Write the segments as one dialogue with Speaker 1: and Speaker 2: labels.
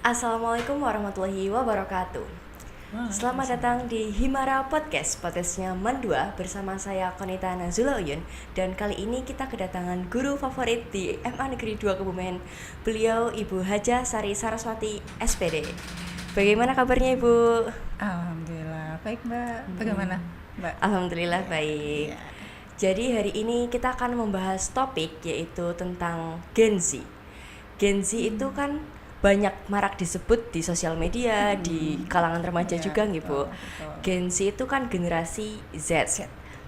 Speaker 1: Assalamualaikum warahmatullahi wabarakatuh. Selamat datang di Himara Podcast, podcastnya Mandua bersama saya Konita Nazula Uyun. Dan kali ini kita kedatangan guru favorit di MA Negeri 2 Kebumen. Beliau Ibu Haja Sari Saraswati SPD. Bagaimana kabarnya Ibu?
Speaker 2: Alhamdulillah baik Mbak. Bagaimana Mbak?
Speaker 1: Alhamdulillah baik.
Speaker 2: Ya.
Speaker 1: Jadi hari ini kita akan membahas topik yaitu tentang Gen Z. Gen Z itu kan banyak marak disebut di sosial media, di kalangan remaja
Speaker 2: Ya,
Speaker 1: juga nih Bu.
Speaker 2: betul.
Speaker 1: Gen Z itu kan generasi Z.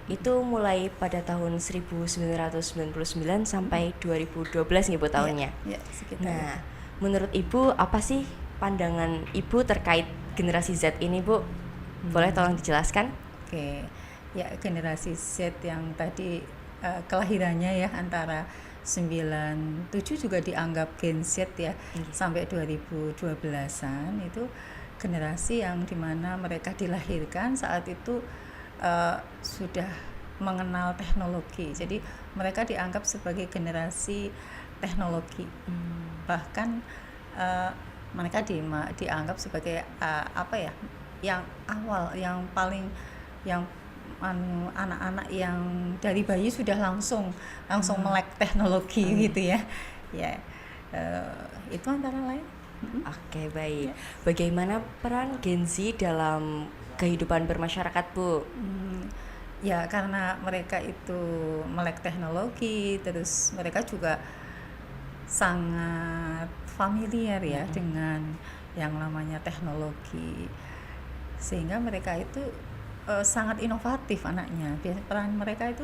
Speaker 1: Itu mulai pada tahun 1999 sampai 2012 nih Bu tahunnya.
Speaker 2: Ya, sekitar.
Speaker 1: Nah, menurut Ibu apa sih pandangan Ibu terkait generasi Z ini Bu? Boleh tolong dijelaskan?
Speaker 2: Oke. Ya, generasi Z yang tadi kelahirannya ya antara 97 juga dianggap Gen Z ya, sampai 2012-an itu generasi yang dimana mereka dilahirkan saat itu sudah mengenal teknologi. Jadi mereka dianggap sebagai generasi teknologi. Bahkan mereka dianggap sebagai yang awal, yang paling yang anak-anak yang dari bayi sudah langsung melek teknologi gitu ya. Ya, itu antara lain.
Speaker 1: Oke, baik.
Speaker 2: Ya.
Speaker 1: Bagaimana peran Gen Z dalam kehidupan bermasyarakat, Bu?
Speaker 2: Ya, karena mereka itu melek teknologi, terus mereka juga sangat familiar ya dengan yang namanya teknologi, sehingga mereka itu sangat inovatif anaknya. Peran mereka itu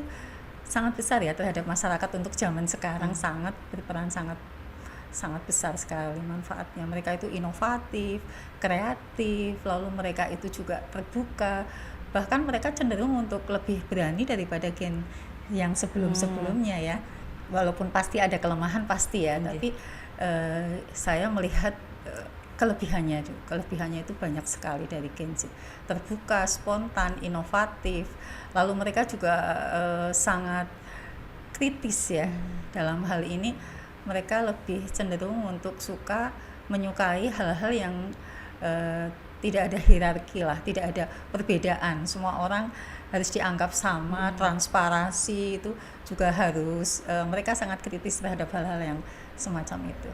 Speaker 2: sangat besar ya terhadap masyarakat untuk zaman sekarang, sangat berperan sangat besar sekali manfaatnya. Mereka itu inovatif, kreatif, lalu mereka itu juga terbuka. Bahkan mereka cenderung untuk lebih berani daripada gen yang sebelum-sebelumnya ya. Walaupun pasti ada kelemahan pasti ya, tapi saya melihat kelebihannya itu banyak sekali dari Gen Z. Terbuka, spontan, inovatif. Lalu mereka juga sangat kritis ya. Dalam hal ini mereka lebih cenderung untuk menyukai hal-hal yang tidak ada hierarki lah, tidak ada perbedaan. Semua orang harus dianggap sama, transparansi itu juga harus. Mereka sangat kritis terhadap hal-hal yang semacam itu.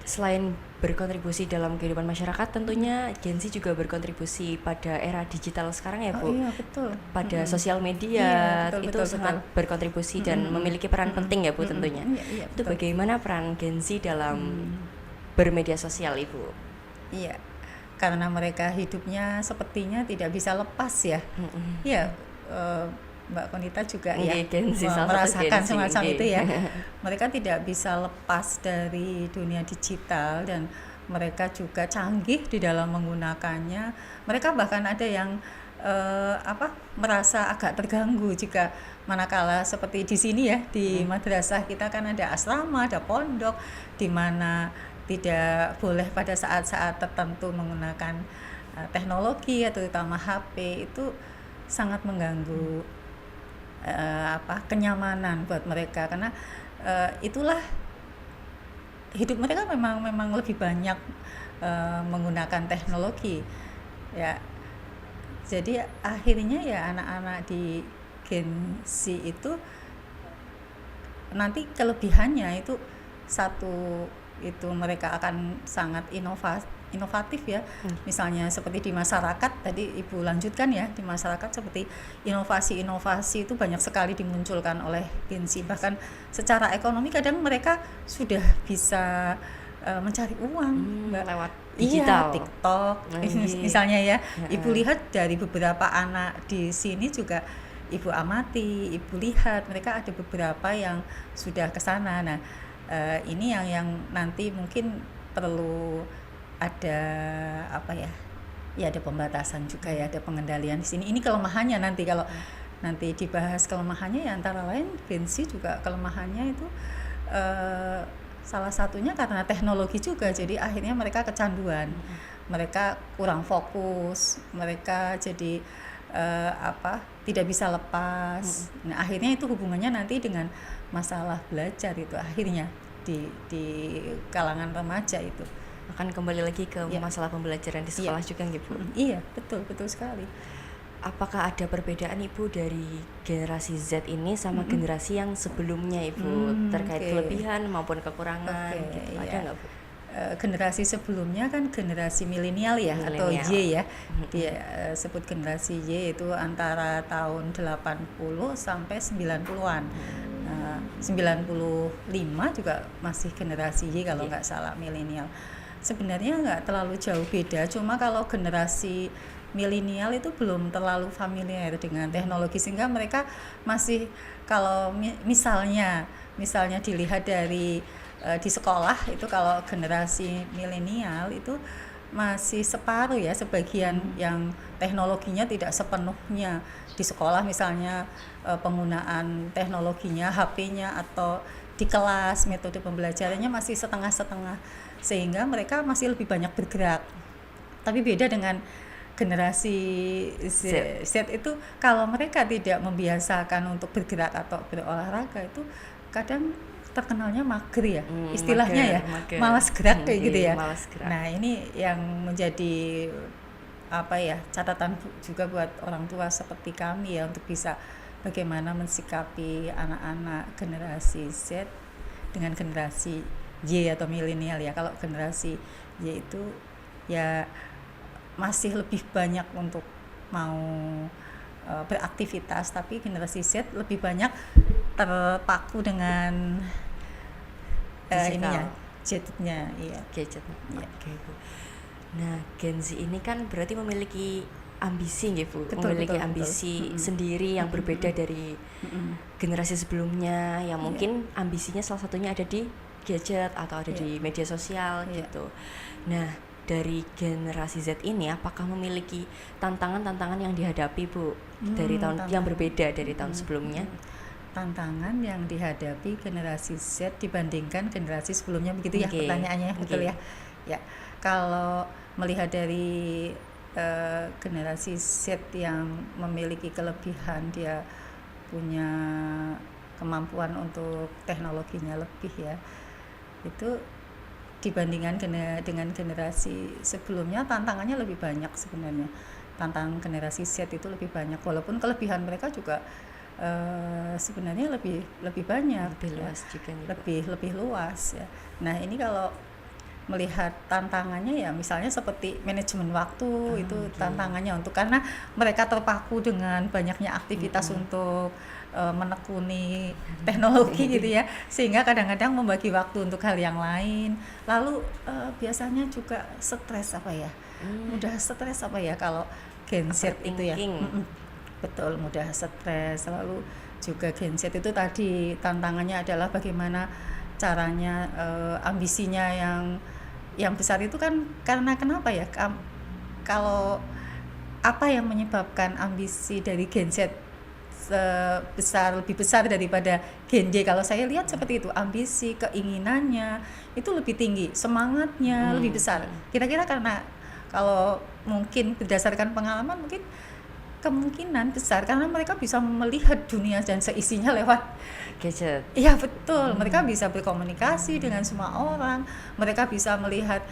Speaker 1: Selain berkontribusi dalam kehidupan masyarakat, tentunya Gen Z juga berkontribusi pada era digital sekarang ya Bu.
Speaker 2: Iya, betul.
Speaker 1: Pada sosial media
Speaker 2: Iya,
Speaker 1: itu sangat berkontribusi dan memiliki peran penting ya Bu tentunya.
Speaker 2: Iya,
Speaker 1: Itu
Speaker 2: betul.
Speaker 1: bagaimana peran Gen Z dalam bermedia sosial Ibu?
Speaker 2: Iya, karena mereka hidupnya sepertinya tidak bisa lepas ya. Iya, Mbak Konita juga ya
Speaker 1: Gen Z,
Speaker 2: merasakan semacam itu ya. Mereka tidak bisa lepas dari dunia digital dan mereka juga canggih di dalam menggunakannya. Mereka bahkan ada yang merasa agak terganggu jika manakala seperti di sini ya, di madrasah kita kan ada asrama, ada pondok di mana tidak boleh pada saat-saat tertentu menggunakan teknologi atau terutama HP. Itu sangat mengganggu kenyamanan buat mereka, karena itulah hidup mereka memang lebih banyak menggunakan teknologi ya. Jadi akhirnya ya anak-anak di Gen Z itu nanti kelebihannya itu itu mereka akan sangat inovatif ya. Misalnya seperti di masyarakat tadi Ibu lanjutkan ya, di masyarakat seperti inovasi-inovasi itu banyak sekali dimunculkan oleh Gen Z. Bahkan secara ekonomi kadang mereka sudah bisa mencari uang
Speaker 1: lewat digital.
Speaker 2: Iya, TikTok misalnya ya. Ibu lihat dari beberapa anak di sini juga Ibu amati, Ibu lihat mereka ada beberapa yang sudah ke sana. Nah, ini yang nanti mungkin perlu ada ada pembatasan juga ya, ada pengendalian di sini. Ini kelemahannya nanti kalau nanti dibahas kelemahannya ya, antara lain Gen Z juga kelemahannya itu salah satunya karena teknologi juga. Jadi akhirnya mereka kecanduan, mereka kurang fokus, mereka jadi tidak bisa lepas. Nah akhirnya itu hubungannya nanti dengan masalah belajar itu akhirnya di kalangan remaja itu.
Speaker 1: akan kembali lagi ke
Speaker 2: Ya.
Speaker 1: masalah pembelajaran di sekolah juga nggih Bu.
Speaker 2: Iya, betul sekali.
Speaker 1: Apakah ada perbedaan Ibu dari generasi Z ini sama generasi yang sebelumnya Ibu terkait
Speaker 2: Oke.
Speaker 1: kelebihan maupun kekurangan
Speaker 2: Oke,
Speaker 1: gitu?
Speaker 2: iya.
Speaker 1: Ada nggak Bu?
Speaker 2: Generasi sebelumnya kan generasi milenial ya, atau
Speaker 1: Milenial.
Speaker 2: Y ya. Dia sebut generasi Y itu antara tahun 80 sampai 90-an. 95 juga masih generasi Y kalau nggak salah, milenial. Sebenarnya nggak terlalu jauh beda, cuma kalau generasi milenial itu belum terlalu familiar dengan teknologi, sehingga mereka masih, kalau misalnya dilihat dari di sekolah itu, kalau generasi milenial itu masih separuh ya, sebagian yang teknologinya tidak sepenuhnya di sekolah, misalnya penggunaan teknologinya, HP-nya, atau di kelas metode pembelajarannya masih setengah-setengah, sehingga mereka masih lebih banyak bergerak. Tapi beda dengan generasi Z itu, kalau mereka tidak membiasakan untuk bergerak atau berolahraga itu kadang terkenalnya mager ya, istilahnya
Speaker 1: mager.
Speaker 2: malas gerak kayak gitu ya.
Speaker 1: Malas gerak.
Speaker 2: Nah, ini yang menjadi catatan juga buat orang tua seperti kami ya, untuk bisa bagaimana mensikapi anak-anak generasi Z dengan generasi Y atau milenial ya. Kalau generasi Y itu ya masih lebih banyak untuk mau beraktivitas, tapi generasi Z lebih banyak terpaku dengan gadgetnya, iya.
Speaker 1: Gadgetnya.
Speaker 2: Iya.
Speaker 1: Oke Bu. Nah, Gen Z ini kan berarti memiliki ambisi nggih Bu, memiliki ambisi sendiri yang berbeda dari generasi sebelumnya, yang mungkin ambisinya salah satunya ada di gadget atau ada di media sosial gitu. Nah, dari generasi Z ini apakah memiliki tantangan-tantangan yang dihadapi Bu dari tahun yang berbeda dari tahun sebelumnya?
Speaker 2: Tantangan yang dihadapi generasi Z dibandingkan generasi sebelumnya, begitu ya pertanyaannya, betul ya? Ya, kalau melihat dari generasi Z yang memiliki kelebihan, dia punya kemampuan untuk teknologinya lebih ya, itu dibandingkan dengan generasi sebelumnya tantangannya lebih banyak sebenarnya. Tantangan generasi Z itu lebih banyak, walaupun kelebihan mereka juga sebenarnya lebih banyak,
Speaker 1: lebih luas juga nih,
Speaker 2: lebih luas ya. Nah, ini kalau melihat tantangannya ya, misalnya seperti manajemen waktu, itu tantangannya, untuk karena mereka terpaku dengan banyaknya aktivitas untuk menekuni teknologi gitu ya, sehingga kadang-kadang membagi waktu untuk hal yang lain. Lalu biasanya juga stres mudah stres kalau Gen Z itu ya. Betul, mudah stres. Lalu juga Gen Z itu tadi tantangannya adalah bagaimana caranya ambisinya yang besar itu kan, karena kenapa ya, kalau apa yang menyebabkan ambisi dari Gen Z lebih besar daripada Gen Y? Kalau saya lihat seperti itu, ambisi, keinginannya itu lebih tinggi, semangatnya lebih besar. Kira-kira karena, kalau mungkin berdasarkan pengalaman, mungkin kemungkinan besar karena mereka bisa melihat dunia dan seisinya lewat
Speaker 1: gadget.
Speaker 2: Iya, betul. Mereka bisa berkomunikasi dengan semua orang. Mereka bisa melihat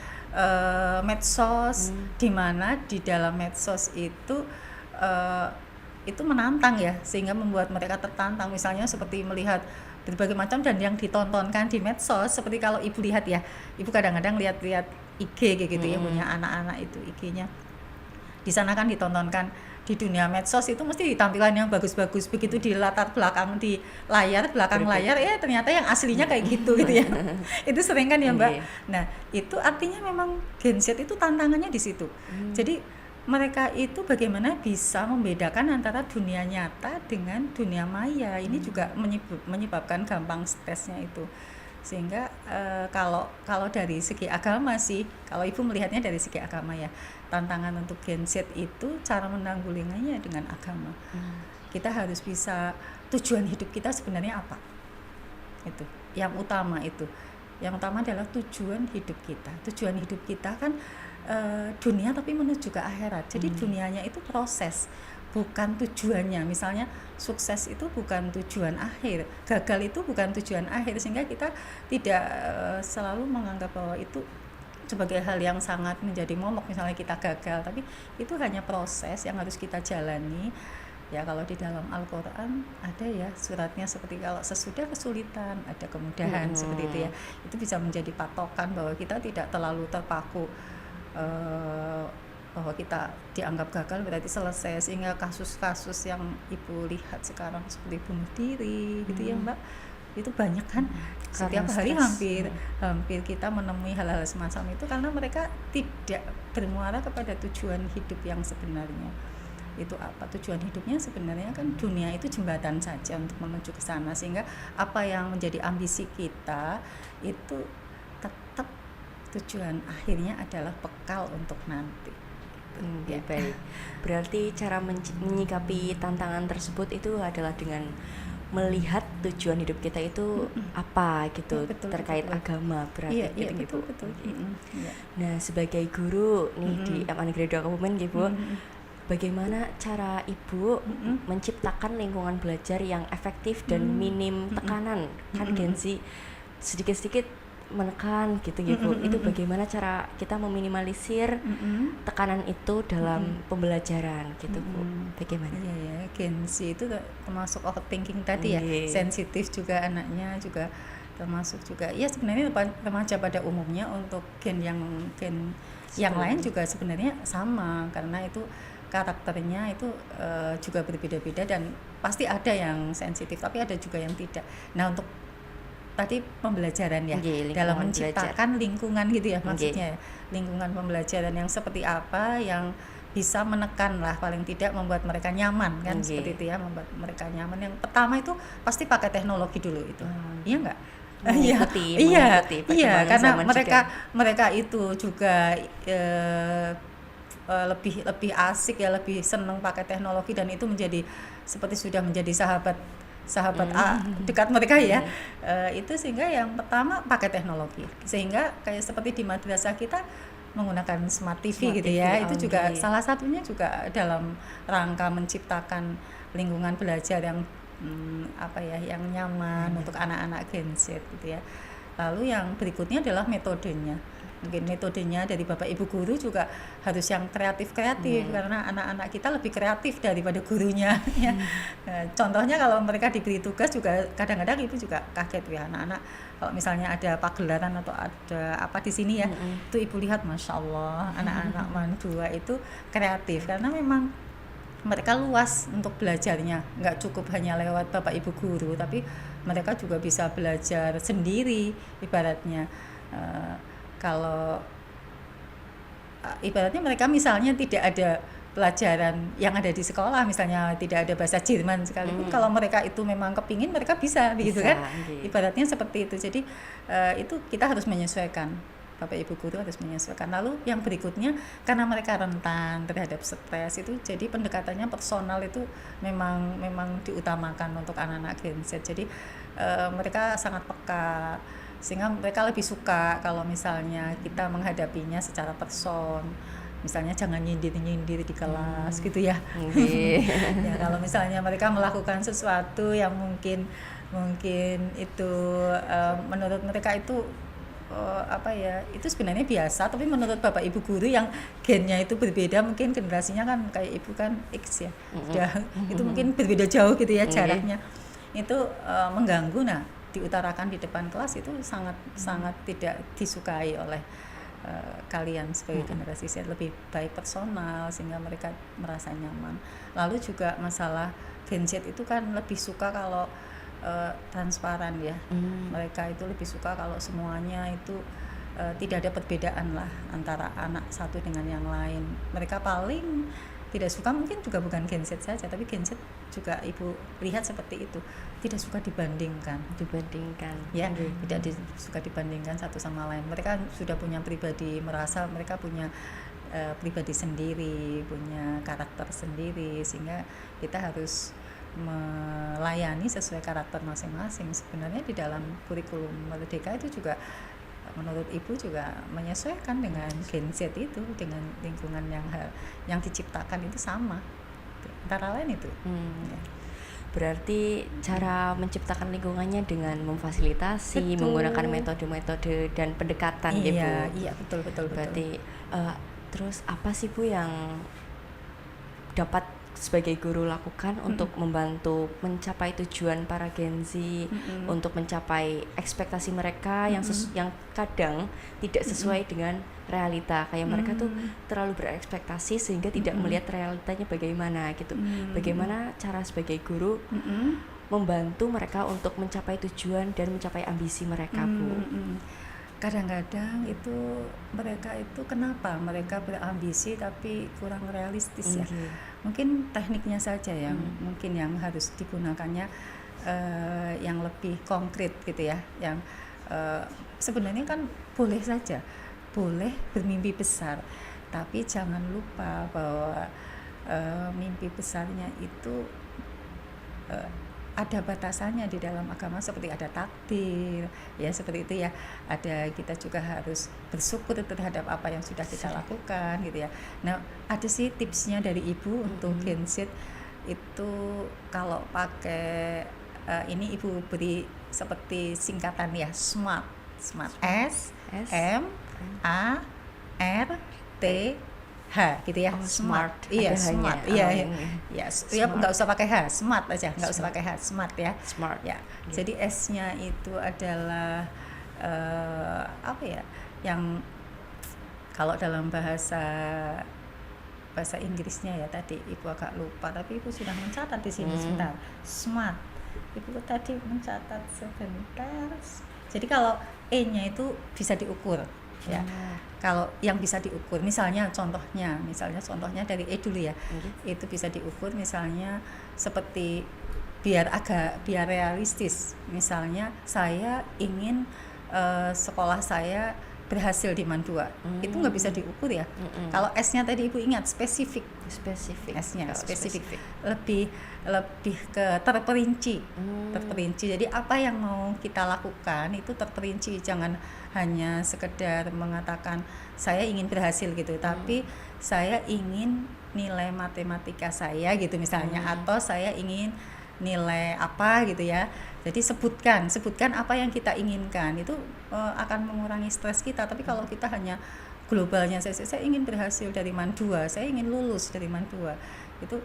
Speaker 2: medsos, di mana di dalam medsos itu menantang ya, sehingga membuat mereka tertantang. Misalnya seperti melihat berbagai macam, dan yang ditontonkan di medsos, seperti kalau ibu lihat ya, ibu kadang-kadang lihat IG kayak gitu ya, punya anak-anak itu IG-nya. Di sana kan ditontonkan, di dunia medsos itu mesti tampilan yang bagus-bagus, begitu di latar belakang, di belakang layar ya ternyata yang aslinya kayak gitu ya. Itu sering kan ya Mbak. Nah, itu artinya memang Gen Z itu tantangannya di situ. Jadi mereka itu bagaimana bisa membedakan antara dunia nyata dengan dunia maya. Ini juga menyebabkan gampang stresnya itu. Sehingga kalau dari segi agama sih, kalau ibu melihatnya dari segi agama ya, tantangan untuk Gen Z itu cara menanggulanginya dengan agama. Kita harus bisa, tujuan hidup kita sebenarnya apa, itu yang utama. Yang utama adalah tujuan hidup kita kan dunia, tapi menuju ke akhirat. Jadi dunianya itu proses, bukan tujuannya. Misalnya sukses itu bukan tujuan akhir, gagal itu bukan tujuan akhir, sehingga kita tidak selalu menganggap bahwa itu sebagai hal yang sangat menjadi momok misalnya kita gagal, tapi itu hanya proses yang harus kita jalani. Ya kalau di dalam Al-Quran ada ya suratnya seperti kalau sesudah kesulitan ada kemudahan seperti itu ya. Itu bisa menjadi patokan bahwa kita tidak terlalu terpaku bahwa kita dianggap gagal berarti selesai, sehingga kasus-kasus yang ibu lihat sekarang seperti bunuh diri gitu ya Mbak, itu banyak kan. Setiap hari hampir kita menemui hal-hal semacam itu karena mereka tidak bermuara kepada tujuan hidup yang sebenarnya. Itu apa tujuan hidupnya sebenarnya kan dunia itu jembatan saja untuk menuju ke sana, sehingga apa yang menjadi ambisi kita itu tetap tujuan akhirnya adalah bekal untuk nanti.
Speaker 1: Ya. Baik, berarti cara menyikapi tantangan tersebut itu adalah dengan melihat tujuan hidup kita itu apa gitu, betul, terkait betul. Agama berarti gitu.
Speaker 2: Betul.
Speaker 1: Nah sebagai guru nih di MA Negeri 2 Kebumen gitu, bagaimana cara ibu menciptakan lingkungan belajar yang efektif dan minim tekanan? Kan Gen Z sedikit-sedikit menekan gitu Bu. Itu bagaimana cara kita meminimalisir tekanan itu dalam pembelajaran gitu Bu? Bagaimana?
Speaker 2: Iya ya, Gen Z itu termasuk overthinking tadi ya, sensitif juga anaknya juga termasuk juga. Ya sebenarnya remaja pada umumnya, untuk gen yang lain juga sebenarnya sama, karena itu karakternya itu juga berbeda-beda dan pasti ada yang sensitif tapi ada juga yang tidak. Nah untuk tadi pembelajaran ya, dalam menciptakan lingkungan gitu ya maksudnya, lingkungan pembelajaran yang seperti apa yang bisa menekan lah, paling tidak membuat mereka nyaman kan, seperti itu ya, membuat mereka nyaman. Yang pertama itu pasti pakai teknologi dulu itu, iya nggak? Iya, karena mereka itu juga lebih asik ya, lebih senang pakai teknologi, dan itu menjadi seperti sudah menjadi sahabat dekat mereka ya. Itu sehingga yang pertama pakai teknologi, sehingga kayak seperti di madrasah kita menggunakan smart TV gitu ya. Itu juga salah satunya juga dalam rangka menciptakan lingkungan belajar yang yang nyaman untuk anak-anak Gen Z gitu ya. Lalu yang berikutnya adalah metodenya. Mungkin metodenya dari Bapak Ibu guru juga harus yang kreatif karena anak-anak kita lebih kreatif daripada gurunya ya. Contohnya kalau mereka diberi tugas juga kadang-kadang ibu juga kaget ya, anak-anak kalau misalnya ada pagelaran atau ada apa di sini ya, itu ibu lihat Masya Allah anak-anak mandua itu kreatif karena memang mereka luas untuk belajarnya, nggak cukup hanya lewat Bapak Ibu guru, tapi mereka juga bisa belajar sendiri. Ibaratnya kalau ibaratnya mereka misalnya tidak ada pelajaran yang ada di sekolah, misalnya tidak ada bahasa Jerman sekalipun, kalau mereka itu memang kepingin, mereka bisa begitu kan, ibaratnya seperti itu. Jadi itu kita harus menyesuaikan, Bapak Ibu guru harus menyesuaikan. Lalu yang berikutnya, karena mereka rentan terhadap stres itu, jadi pendekatannya personal itu memang diutamakan untuk anak-anak Gen Z. Jadi mereka sangat peka, sehingga mereka lebih suka kalau misalnya kita menghadapinya secara person. Misalnya jangan nyindir di kelas gitu ya. Ya kalau misalnya mereka melakukan sesuatu yang mungkin itu menurut mereka itu itu sebenarnya biasa, tapi menurut Bapak Ibu guru yang gennya itu berbeda, mungkin generasinya kan kayak ibu kan X ya, itu mungkin berbeda jauh gitu ya jaraknya, itu mengganggu. Nah diutarakan di depan kelas itu sangat tidak disukai oleh kalian sebagai generasi Z. Lebih baik personal sehingga mereka merasa nyaman. Lalu juga masalah Gen Z itu kan lebih suka kalau transparan ya. Mereka itu lebih suka kalau semuanya itu tidak ada perbedaan lah antara anak satu dengan yang lain. Mereka paling tidak suka, mungkin juga bukan Gen Z saja, tapi Gen Z juga ibu lihat seperti itu, tidak suka dibandingkan ya, tidak suka dibandingkan satu sama lain. Mereka sudah punya pribadi, merasa mereka punya pribadi sendiri, punya karakter sendiri, sehingga kita harus melayani sesuai karakter masing-masing. Sebenarnya di dalam kurikulum Merdeka itu juga menurut ibu juga menyesuaikan dengan Gen Z itu, dengan lingkungan yang diciptakan itu sama, antara lain itu.
Speaker 1: Berarti cara menciptakan lingkungannya dengan memfasilitasi,
Speaker 2: Betul.
Speaker 1: menggunakan metode-metode dan pendekatan gitu.
Speaker 2: Iya, betul.
Speaker 1: Berarti terus apa sih Bu yang dapat sebagai guru lakukan untuk membantu mencapai tujuan para Gen Z, untuk mencapai ekspektasi mereka yang kadang tidak sesuai dengan realita, kayak mereka tuh terlalu berekspektasi sehingga tidak melihat realitanya bagaimana gitu. Bagaimana cara sebagai guru membantu mereka untuk mencapai tujuan dan mencapai ambisi mereka, Bu?
Speaker 2: Kadang-kadang itu mereka itu kenapa mereka berambisi tapi kurang realistis ya. Mungkin tekniknya saja yang mungkin yang harus digunakannya yang lebih konkret gitu ya. Yang sebenarnya kan boleh saja, boleh bermimpi besar, tapi jangan lupa bahwa mimpi besarnya itu ada batasannya di dalam agama, seperti ada takdir ya, seperti itu ya. Ada, kita juga harus bersyukur terhadap apa yang sudah kita lakukan gitu ya. Nah, ada sih tipsnya dari Ibu untuk Gen Z itu. Kalau pakai ini Ibu beri seperti singkatan ya, SMART S M A R T H gitu ya.
Speaker 1: Smart.
Speaker 2: Iya, smart. Iya. Ya, enggak usah pakai H, smart aja, enggak usah pakai H, smart ya.
Speaker 1: Smart.
Speaker 2: Ya. Jadi S-nya itu adalah apa ya? Yang kalau dalam bahasa Inggrisnya ya, tadi Ibu agak lupa, tapi Ibu sudah mencatat di sini sebentar. Smart. Ibu tadi mencatat sebentar. Jadi kalau E-nya itu bisa diukur ya. Kalau yang bisa diukur, misalnya contohnya dari E dulu ya. Itu bisa diukur misalnya seperti biar realistis. Misalnya saya ingin sekolah saya berhasil di MAN 2. Itu nggak bisa diukur ya. Kalau S-nya tadi Ibu ingat, spesifik. S-nya spesifik. Lebih ke terperinci. Jadi apa yang mau kita lakukan itu terperinci, jangan hanya sekedar mengatakan saya ingin berhasil gitu, tapi saya ingin nilai matematika saya gitu misalnya, atau saya ingin nilai apa gitu ya. Jadi sebutkan apa yang kita inginkan, itu akan mengurangi stres kita. Tapi kalau kita hanya globalnya, saya ingin berhasil dari MAN 2, saya ingin lulus dari MAN 2, itu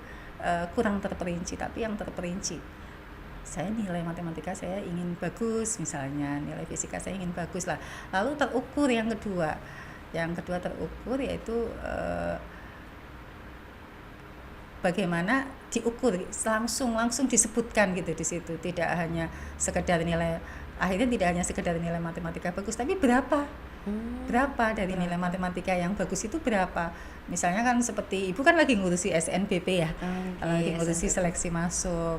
Speaker 2: kurang terperinci. Tapi yang terperinci, saya nilai matematika saya ingin bagus misalnya, nilai fisika saya ingin bagus lah. Lalu terukur yang kedua terukur yaitu bagaimana diukur, langsung disebutkan gitu di situ. Tidak hanya sekedar nilai, akhirnya tidak hanya sekedar nilai matematika bagus, tapi berapa dari nilai matematika yang bagus itu berapa. Misalnya kan seperti Ibu kan lagi ngurusi SNBP ya, lagi ngurusi seleksi masuk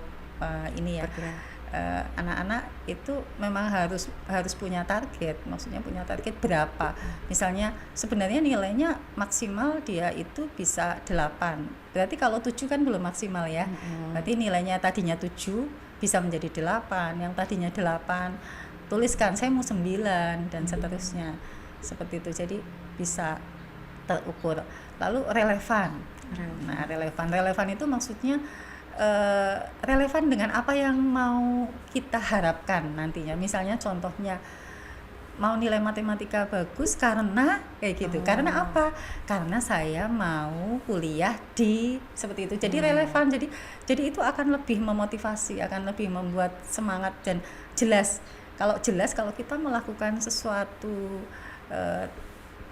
Speaker 2: ini ya. Anak-anak itu memang harus punya target, maksudnya punya target berapa. Misalnya sebenarnya nilainya maksimal dia itu bisa 8, berarti kalau 7 kan belum maksimal ya. Berarti nilainya tadinya 7 bisa menjadi 8, yang tadinya 8 tuliskan saya mau 9 dan seterusnya, seperti itu. Jadi bisa terukur. Lalu relevan. Nah, relevan itu maksudnya relevan dengan apa yang mau kita harapkan nantinya. Misalnya contohnya mau nilai matematika bagus karena kayak gitu. Karena apa? Karena saya mau kuliah di seperti itu. Jadi relevan. Jadi itu akan lebih memotivasi, akan lebih membuat semangat dan jelas. Kalau kita melakukan sesuatu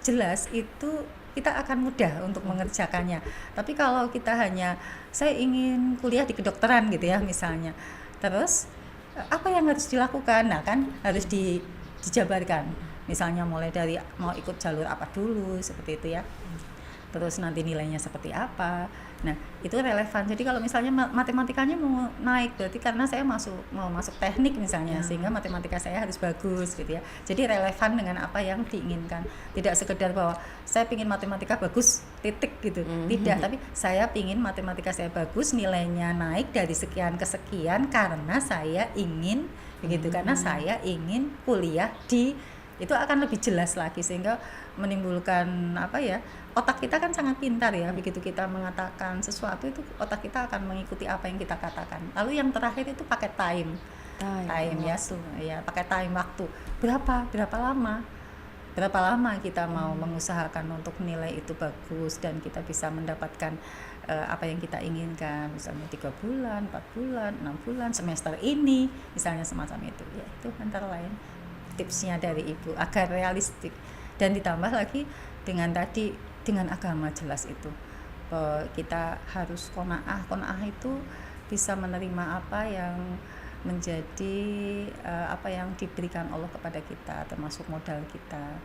Speaker 2: jelas, itu kita akan mudah untuk mengerjakannya. Tapi kalau kita hanya saya ingin kuliah di kedokteran gitu ya misalnya, terus apa yang harus dilakukan? Nah kan harus dijabarkan. Misalnya mulai dari mau ikut jalur apa dulu, seperti itu ya. Terus nanti nilainya seperti apa. Nah itu relevan. Jadi kalau misalnya matematikanya mau naik, berarti karena saya mau masuk teknik misalnya, sehingga matematika saya harus bagus gitu ya. Jadi relevan dengan apa yang diinginkan. Tidak sekedar bahwa saya ingin matematika bagus titik gitu, tidak. Tapi saya ingin matematika saya bagus, nilainya naik dari sekian ke sekian karena saya ingin begitu, karena saya ingin kuliah di itu akan lebih jelas lagi, sehingga menimbulkan otak kita kan sangat pintar ya, begitu kita mengatakan sesuatu itu otak kita akan mengikuti apa yang kita katakan. Lalu yang terakhir itu pakai time ya, pakai time waktu, berapa lama kita mau mengusahakan untuk nilai itu bagus dan kita bisa mendapatkan apa yang kita inginkan, misalnya 3 bulan, 4 bulan, 6 bulan, semester ini misalnya, semacam itu ya. Itu antara lain tipsnya dari Ibu agar realistik, dan ditambah lagi dengan agama jelas itu, kita harus qanaah itu bisa menerima apa yang menjadi apa yang diberikan Allah kepada kita, termasuk modal kita.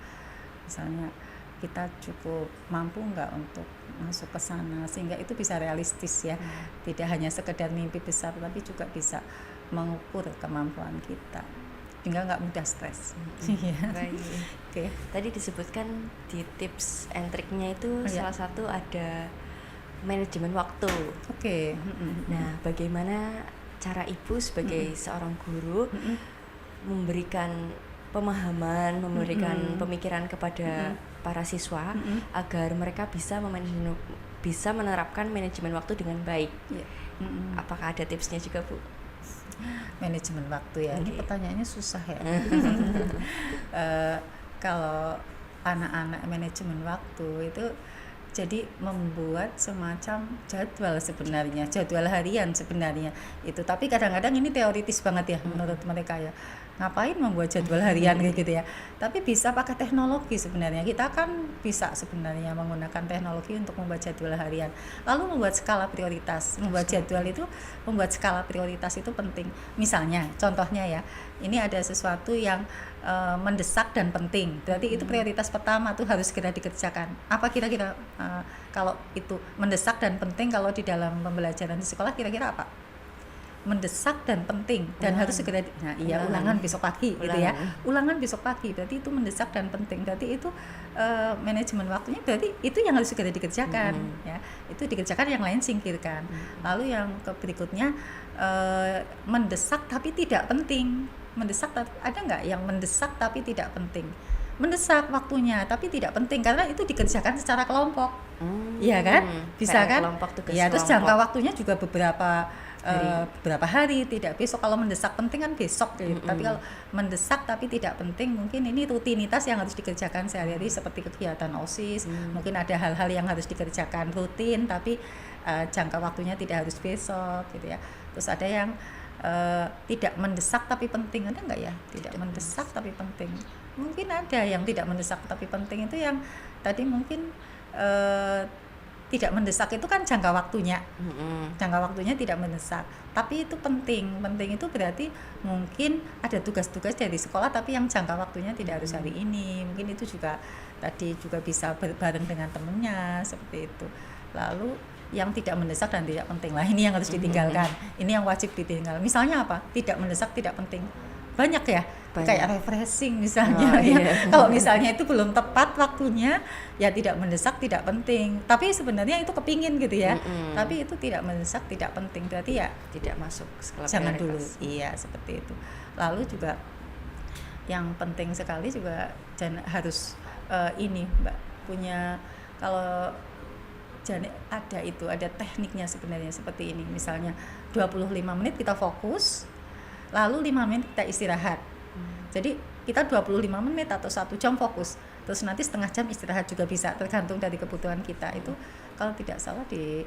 Speaker 2: Misalnya kita cukup mampu nggak untuk masuk ke sana, sehingga itu bisa realistis ya, tidak hanya sekedar mimpi besar tapi juga bisa mengukur kemampuan kita, sehingga nggak mudah stres.
Speaker 1: Baik.
Speaker 2: Oke.
Speaker 1: Tadi disebutkan di tips and triknya itu salah satu ada manajemen waktu.
Speaker 2: Oke.
Speaker 1: Nah, bagaimana cara Ibu sebagai seorang guru memberikan pemahaman, memberikan pemikiran kepada para siswa agar mereka bisa menerapkan manajemen waktu dengan baik? Apakah ada tipsnya juga, Bu?
Speaker 2: Manajemen waktu ya, ini pertanyaannya susah ya. Kalau anak-anak manajemen waktu itu jadi membuat semacam jadwal harian sebenarnya itu, tapi kadang-kadang ini teoritis banget ya menurut mereka ya, ngapain membuat jadwal harian kayak gitu ya. Tapi bisa pakai teknologi sebenarnya, kita kan bisa sebenarnya menggunakan teknologi untuk membuat jadwal harian, lalu membuat skala prioritas. Membuat skala prioritas itu penting. Misalnya contohnya ya, ini ada sesuatu yang mendesak dan penting, berarti itu prioritas pertama tuh harus segera dikerjakan. Apa kira-kira kalau itu mendesak dan penting, kalau di dalam pembelajaran di sekolah kira-kira apa? Mendesak dan penting dan harus segera ulangan besok pagi gitu ya. Ulangan besok pagi berarti itu mendesak dan penting, berarti itu manajemen waktunya, berarti itu yang harus segera dikerjakan ya. Itu dikerjakan, yang lain singkirkan. Lalu yang berikutnya mendesak tapi tidak penting. Ada nggak yang mendesak tapi tidak penting? Mendesak waktunya tapi tidak penting karena itu dikerjakan secara kelompok. Iya kan? Bisa kan? Ya, terus jangka waktunya juga beberapa hari, tidak besok. Kalau mendesak penting kan besok gitu. Tapi kalau mendesak tapi tidak penting, mungkin ini rutinitas yang harus dikerjakan sehari-hari seperti kegiatan OSIS. Mungkin ada hal-hal yang harus dikerjakan rutin tapi jangka waktunya tidak harus besok gitu ya. Terus ada yang tidak mendesak tapi penting, ada nggak ya? Tidak mendesak tapi penting. Mungkin ada yang tidak mendesak tapi penting, itu yang tadi mungkin tidak mendesak itu kan jangka waktunya. Jangka waktunya tidak mendesak, tapi itu penting. Penting itu berarti mungkin ada tugas-tugas dari sekolah tapi yang jangka waktunya tidak harus hari ini. Mungkin itu juga tadi juga bisa bareng dengan temennya seperti itu. Lalu yang tidak mendesak dan tidak penting lah, ini yang harus ditinggalkan. Ini yang wajib ditinggal. Misalnya apa? Tidak mendesak, tidak penting. Banyak ya, kayak refreshing misalnya Kalau misalnya itu belum tepat waktunya, ya tidak mendesak, tidak penting. Tapi sebenarnya itu kepingin gitu ya. Tapi itu tidak mendesak, tidak penting. Berarti ya
Speaker 1: tidak masuk skala
Speaker 2: jangan dulu. Iya, seperti itu. Lalu juga yang penting sekali juga harus ini Mbak, punya, kalau ada tekniknya sebenarnya seperti ini. Misalnya 25 menit kita fokus, lalu 5 menit kita istirahat. Jadi kita 25 menit atau 1 jam fokus, terus nanti setengah jam istirahat juga bisa, tergantung dari kebutuhan kita. Itu kalau tidak salah di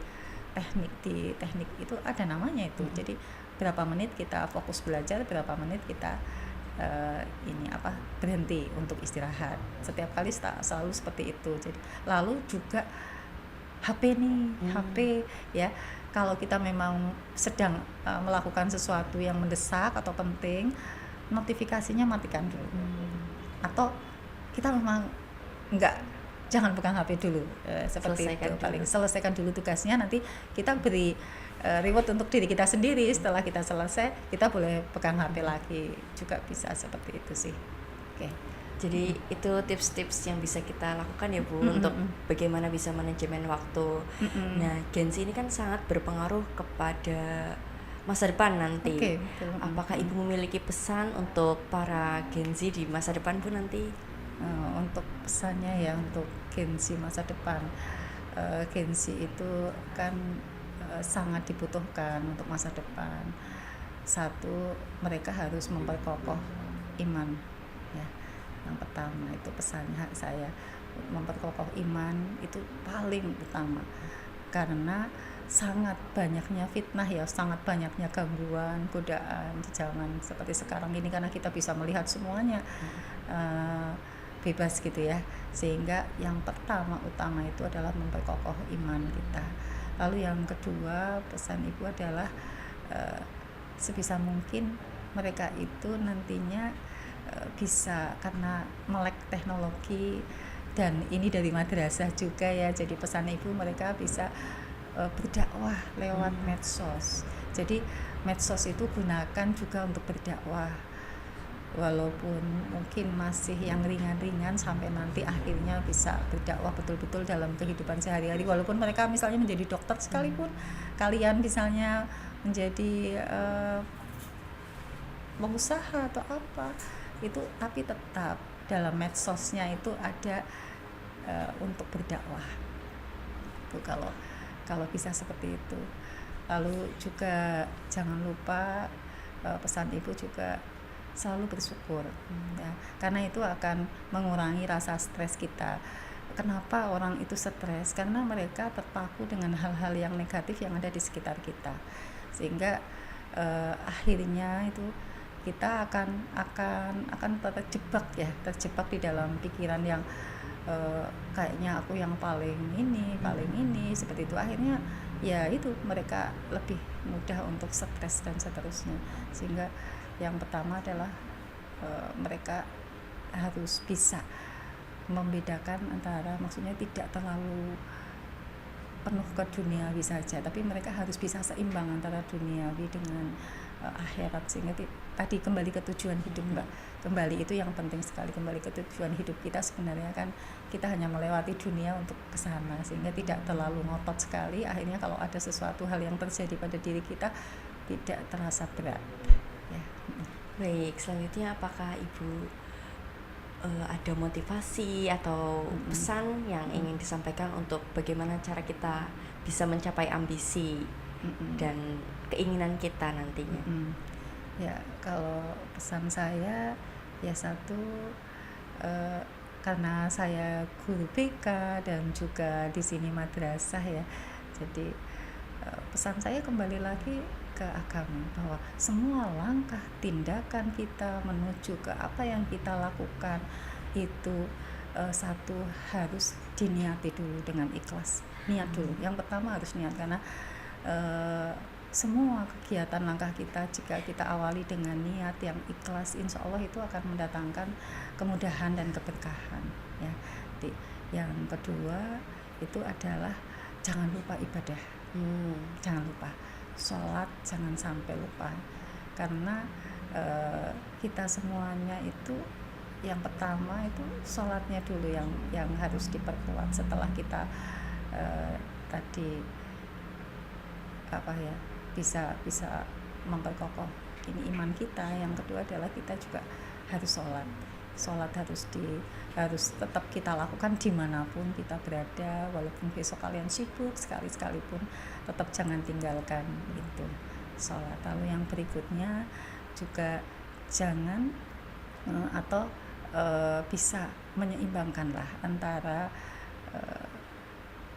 Speaker 2: teknik itu ada namanya itu. Jadi berapa menit kita fokus belajar, berapa menit kita berhenti untuk istirahat. Setiap kali selalu seperti itu. Jadi lalu juga HP ya, kalau kita memang sedang melakukan sesuatu yang mendesak atau penting, notifikasinya matikan dulu. Atau kita memang jangan pegang HP dulu, seperti itu. Paling selesaikan dulu tugasnya, nanti kita beri reward untuk diri kita sendiri. Setelah kita selesai, kita boleh pegang HP lagi, juga bisa seperti itu sih. Oke.
Speaker 1: Jadi itu tips-tips yang bisa kita lakukan ya Bu, untuk bagaimana bisa manajemen waktu. Nah, Gen Z ini kan sangat berpengaruh kepada masa depan nanti.
Speaker 2: Oke, betul.
Speaker 1: Apakah Ibu memiliki pesan untuk para Gen Z di masa depan Bu nanti?
Speaker 2: Untuk pesannya ya untuk Gen Z masa depan, Gen Z itu kan sangat dibutuhkan untuk masa depan. Satu, mereka harus memperkokoh iman ya. Yang pertama itu pesannya saya, memperkokoh iman itu paling utama, karena sangat banyaknya fitnah ya, sangat banyaknya gangguan, godaan di zaman seperti sekarang ini, karena kita bisa melihat semuanya bebas gitu ya, sehingga yang pertama utama itu adalah memperkokoh iman kita. Lalu yang kedua, pesan Ibu adalah sebisa mungkin mereka itu nantinya bisa, karena melek teknologi dan ini dari madrasah juga ya, jadi pesan Ibu mereka bisa berdakwah lewat medsos. Jadi medsos itu gunakan juga untuk berdakwah, walaupun mungkin masih yang ringan-ringan, sampai nanti akhirnya bisa berdakwah betul-betul dalam kehidupan sehari-hari. Walaupun mereka misalnya menjadi dokter sekalipun, kalian misalnya menjadi pengusaha atau apa itu, tapi tetap dalam medsosnya itu ada untuk berdakwah. Itu kalau bisa seperti itu. Lalu juga jangan lupa pesan Ibu juga selalu bersyukur ya, karena itu akan mengurangi rasa stres kita. Kenapa orang itu stres? Karena mereka terpaku dengan hal-hal yang negatif yang ada di sekitar kita, sehingga akhirnya itu kita akan terjebak di dalam pikiran yang kayaknya aku yang paling ini seperti itu. Akhirnya ya itu, mereka lebih mudah untuk stres dan seterusnya. Sehingga yang pertama adalah mereka harus bisa membedakan antara, maksudnya tidak terlalu penuh ke duniawi saja, tapi mereka harus bisa seimbang antara duniawi dengan akhirat, sehingga tadi kembali ke tujuan hidup Mbak. Kembali itu yang penting sekali, kembali ke tujuan hidup kita. Sebenarnya kan kita hanya melewati dunia untuk ke sana, sehingga tidak terlalu ngotot sekali. Akhirnya kalau ada sesuatu hal yang terjadi pada diri kita tidak terasa berat ya.
Speaker 1: Baik, selanjutnya apakah Ibu ada motivasi atau pesan yang ingin disampaikan untuk bagaimana cara kita bisa mencapai ambisi dan keinginan kita nantinya?
Speaker 2: Ya, kalau pesan saya ya satu, karena saya guru BK dan juga di sini madrasah ya, jadi pesan saya kembali lagi ke agama, bahwa semua langkah tindakan kita menuju ke apa yang kita lakukan itu satu, harus diniati dulu dengan ikhlas. Niat dulu, yang pertama harus niat, karena semua kegiatan langkah kita jika kita awali dengan niat yang ikhlas, insya Allah itu akan mendatangkan kemudahan dan keberkahan ya. Yang kedua itu adalah jangan lupa ibadah. Jangan lupa sholat, jangan sampai lupa, karena kita semuanya itu yang pertama itu sholatnya dulu yang harus diperkuat. Setelah kita tadi bisa memperkokoh ini iman kita, yang kedua adalah kita juga harus sholat harus tetap kita lakukan dimanapun kita berada, walaupun besok kalian sibuk sekalipun tetap jangan tinggalkan itu sholat. Lalu yang berikutnya juga jangan bisa menyeimbangkanlah antara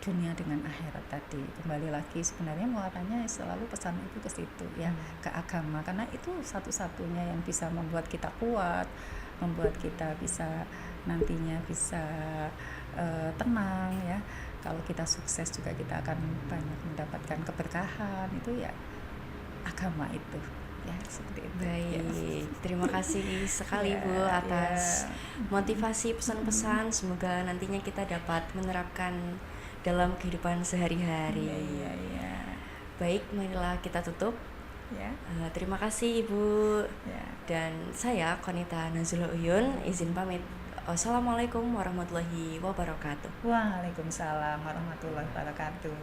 Speaker 2: dunia dengan akhirat tadi. Kembali lagi, sebenarnya muatannya selalu pesan itu ke situ ya, ke agama, karena itu satu-satunya yang bisa membuat kita kuat, membuat kita bisa nantinya bisa tenang ya. Kalau kita sukses juga kita akan banyak mendapatkan keberkahan, itu ya agama itu ya, seperti itu.
Speaker 1: Baik, terima kasih sekali Bu atas motivasi pesan-pesan. Semoga nantinya kita dapat menerapkan dalam kehidupan sehari-hari. Baik, marilah kita tutup. Terima kasih Ibu. Dan saya Konita Nazula Uyun izin pamit. Wassalamualaikum warahmatullahi wabarakatuh.
Speaker 2: Waalaikumsalam warahmatullahi wabarakatuh.